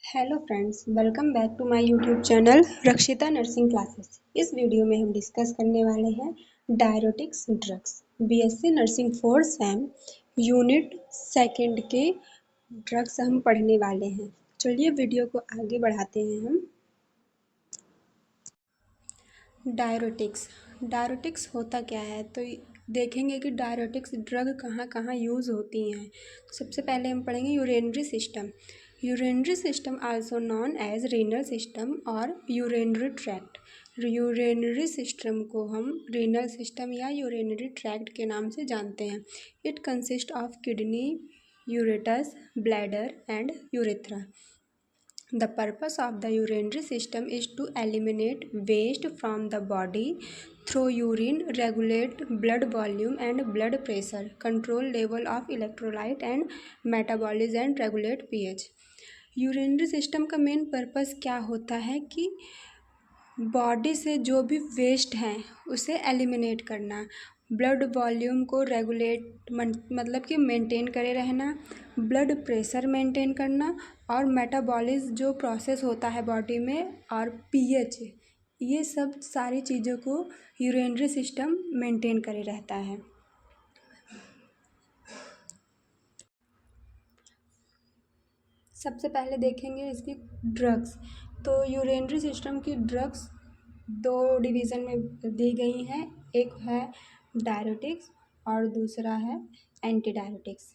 Hello friends, welcome back to my YouTube channel Rakshita nursing classes. इस वीडियो में हम डिस्कस करने वाले हैं diuretics drugs. BSc nursing 4 sem unit second के ड्रग्स हम पढ़ने वाले हैं। चलिए वीडियो को आगे बढ़ाते हैं हम। डायरेटिक्स होता क्या है, तो देखेंगे कि डायरेटिक्स ड्रग कहाँ कहाँ यूज़ होती हैं। सबसे पहले हम पढ़ेंगे urinary system. Urinary system also known as renal system और यूरिनरी ट्रैक्ट। यूरिनरी सिस्टम को हम रीनल सिस्टम या यूरिनरी ट्रैक्ट के नाम से जानते हैं। It consist of kidney, ureters, bladder and urethra. The purpose of the urinary system is to eliminate waste from the body through urine, regulate blood volume and blood pressure, control level of electrolyte and metabolism and regulate pH. Urinary system का main purpose क्या होता है कि body से जो भी waste हैं उसे एलिमिनेट करना, ब्लड वॉल्यूम को रेगुलेट मतलब कि मेंटेन करे रहना, ब्लड प्रेशर मेंटेन करना और मेटाबॉलिज्म जो प्रोसेस होता है बॉडी में और पीएच, ये सब सारी चीज़ों को यूरिनरी सिस्टम मेंटेन करे रहता है। सबसे पहले देखेंगे इसकी ड्रग्स। तो यूरिनरी सिस्टम की ड्रग्स दो डिवीज़न में दी गई हैं, एक है डायरेटिक्स और दूसरा है एंटी डायरेटिक्स।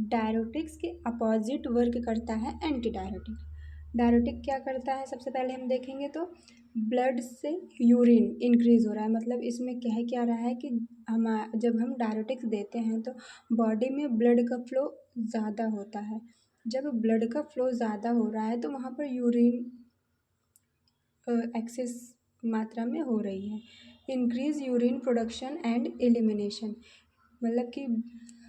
डायरेटिक्स के अपोजिट वर्क करता है एंटी डायरेटिक। डायरेटिक क्या करता है, सबसे पहले हम देखेंगे तो ब्लड से यूरिन इंक्रीज़ हो रहा है, मतलब इसमें क्या रहा है कि जब हम डायरेटिक्स देते हैं तो बॉडी में ब्लड का फ्लो ज़्यादा होता है। जब ब्लड का फ्लो ज़्यादा हो रहा है तो वहाँ पर यूरिन एक्सेस मात्रा में हो रही है। Increase urine production and elimination, मतलब कि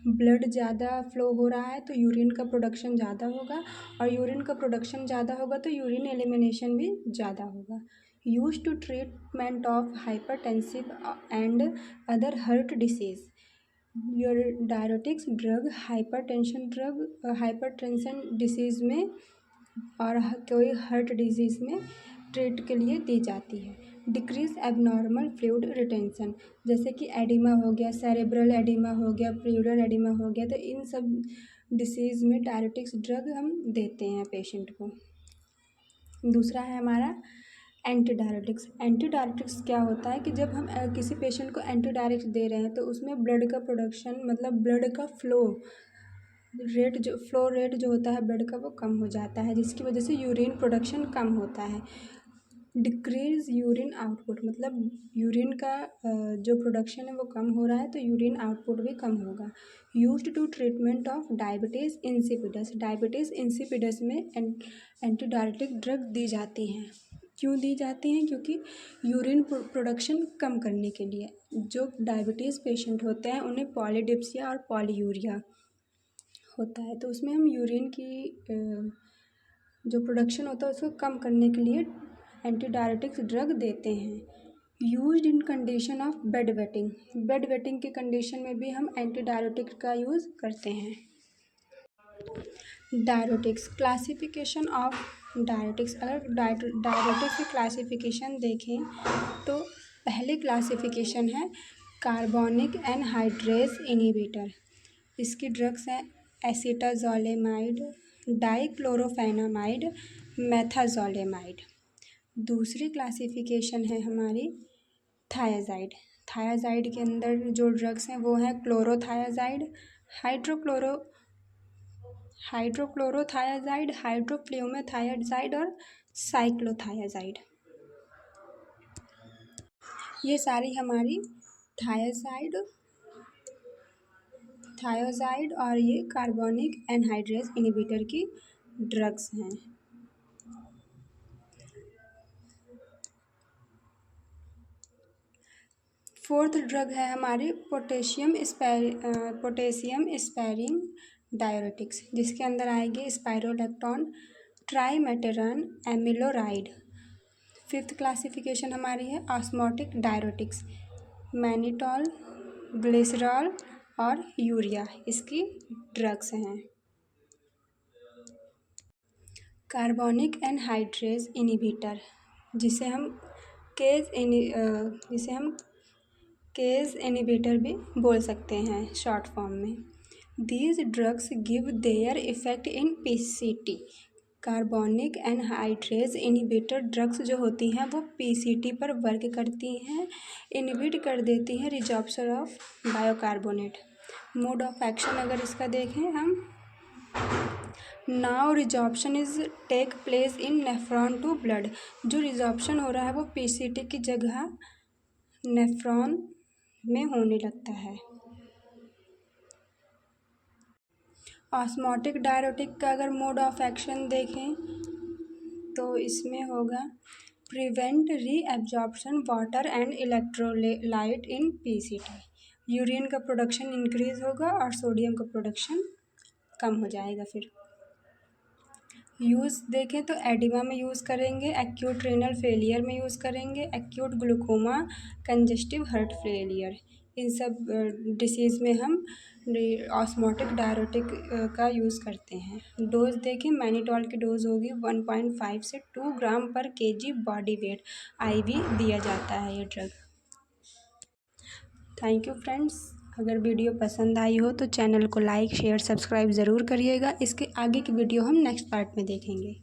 ब्लड ज़्यादा फ्लो हो रहा है तो यूरिन का प्रोडक्शन ज़्यादा होगा और यूरिन का प्रोडक्शन ज़्यादा होगा तो यूरिन एलिमिनेशन भी ज़्यादा होगा। Use to treatment of hypertensive and other heart disease. Your diuretics drug hypertension disease में और कोई हार्ट डिजीज़ में ट्रीट के लिए दी जाती है। डिक्रीज एबनॉर्मल फ्लूइड रिटेंशन, जैसे कि एडिमा हो गया, सेरेब्रल एडिमा हो गया, प्लूरल एडिमा हो गया, तो इन सब डिसीज़ में डायरेटिक्स ड्रग हम देते हैं पेशेंट को। दूसरा है हमारा एंटी डायरेटिक्स। एंटी डायरेटिक्स क्या होता है कि जब हम किसी पेशेंट को एंटी डायरेटिक्स दे रहे हैं तो उसमें ब्लड का प्रोडक्शन मतलब ब्लड का फ्लो रेट जो होता है ब्लड का वो कम हो जाता है, जिसकी वजह से यूरिन प्रोडक्शन कम होता है। डिक्रीज यूरिन आउटपुट, मतलब यूरिन का जो प्रोडक्शन है वो कम हो रहा है तो यूरिन आउटपुट भी कम होगा। Used to treatment of diabetes insipidus. Diabetes insipidus में एंटी डायरेटिक ड्रग दी जाती हैं। क्यों दी जाती हैं? क्योंकि यूरिन प्रोडक्शन कम करने के लिए। जो डायबिटीज़ पेशेंट होते हैं उन्हें पॉलीडिप्सिया और पॉलीयूरिया होता है, तो उसमें हम यूरिन की जो प्रोडक्शन होता है उसको कम करने के लिए एंटी डायरेटिक्स ड्रग देते हैं। Used in condition of bed wetting. Bed wetting की कंडीशन में भी हम एंटी डायरेटिक का यूज़ करते हैं। Diuretics classification of diuretics. अगर डायरेटिक्स की क्लासिफिकेशन देखें तो पहली क्लासिफिकेशन है कार्बोनिक एनहाइड्रेज इनहिबिटर। इसकी ड्रग्स हैं एसिटाजोलेमाइड, डाइक्लोरोफेनामाइड, मेथाजोलेमाइड। दूसरी क्लासिफिकेशन है हमारी थायाजाइड। थायाजाइड के अंदर जो ड्रग्स हैं वो हैं क्लोरोथायाजाइड, हाइड्रोक्लोरोथायाजाइड, हाइड्रोफ्लूमेथायाजाइड और साइक्लोथायाजाइड। ये सारी हमारी थायोजाइड और ये कार्बोनिक एनहाइड्रेज इनहिबिटर की ड्रग्स हैं। फोर्थ ड्रग है हमारी पोटेशियम स्पेरिंग डायरेटिक्स, जिसके अंदर आएगी स्पाइरोलेक्टोन, ट्राइमेटेरन, एमिलोराइड। फिफ्थ क्लासिफिकेशन हमारी है ऑस्मोटिक डायरेटिक्स, मैनिटॉल, ग्लिसरॉल और यूरिया इसकी ड्रग्स हैं। कार्बोनिक एनहाइड्रेज इनिबिटर, जिसे हम केज इनिबिटर भी बोल सकते हैं शॉर्ट फॉर्म में। These drugs give their effect in PCT. Carbonic anhydrase inhibitor drugs जो होती हैं वो पीसीटी पर वर्क करती हैं, इनिबिट कर देती हैं reabsorption of bicarbonate. Mode of action अगर इसका देखें हम, now reabsorption is take place in nephron to blood. जो रिजॉर्प्शन हो रहा है वो पीसीटी की जगह नेफ्रॉन में होने लगता है। ऑस्मोटिक डायरेटिक का अगर मोड ऑफ एक्शन देखें तो इसमें होगा prevent reabsorption water and electrolyte in PCT. Urine का प्रोडक्शन इंक्रीज होगा और सोडियम का प्रोडक्शन कम हो जाएगा। फिर यूज़ देखें तो एडिमा में यूज़ करेंगे, एक्यूट रीनल फेलियर में यूज़ करेंगे, acute glaucoma, congestive heart failure, इन सब डिसीज़ में हम ऑस्मोटिक डायरेटिक का यूज़ करते हैं। डोज देखें, मैनिटॉल की डोज होगी 1.5 से 2 ग्राम पर केजी बॉडी वेट। आईवी दिया जाता है ये ड्रग। Thank you friends. अगर वीडियो पसंद आई हो तो चैनल को लाइक शेयर सब्सक्राइब ज़रूर करिएगा। इसके आगे की वीडियो हम नेक्स्ट पार्ट में देखेंगे।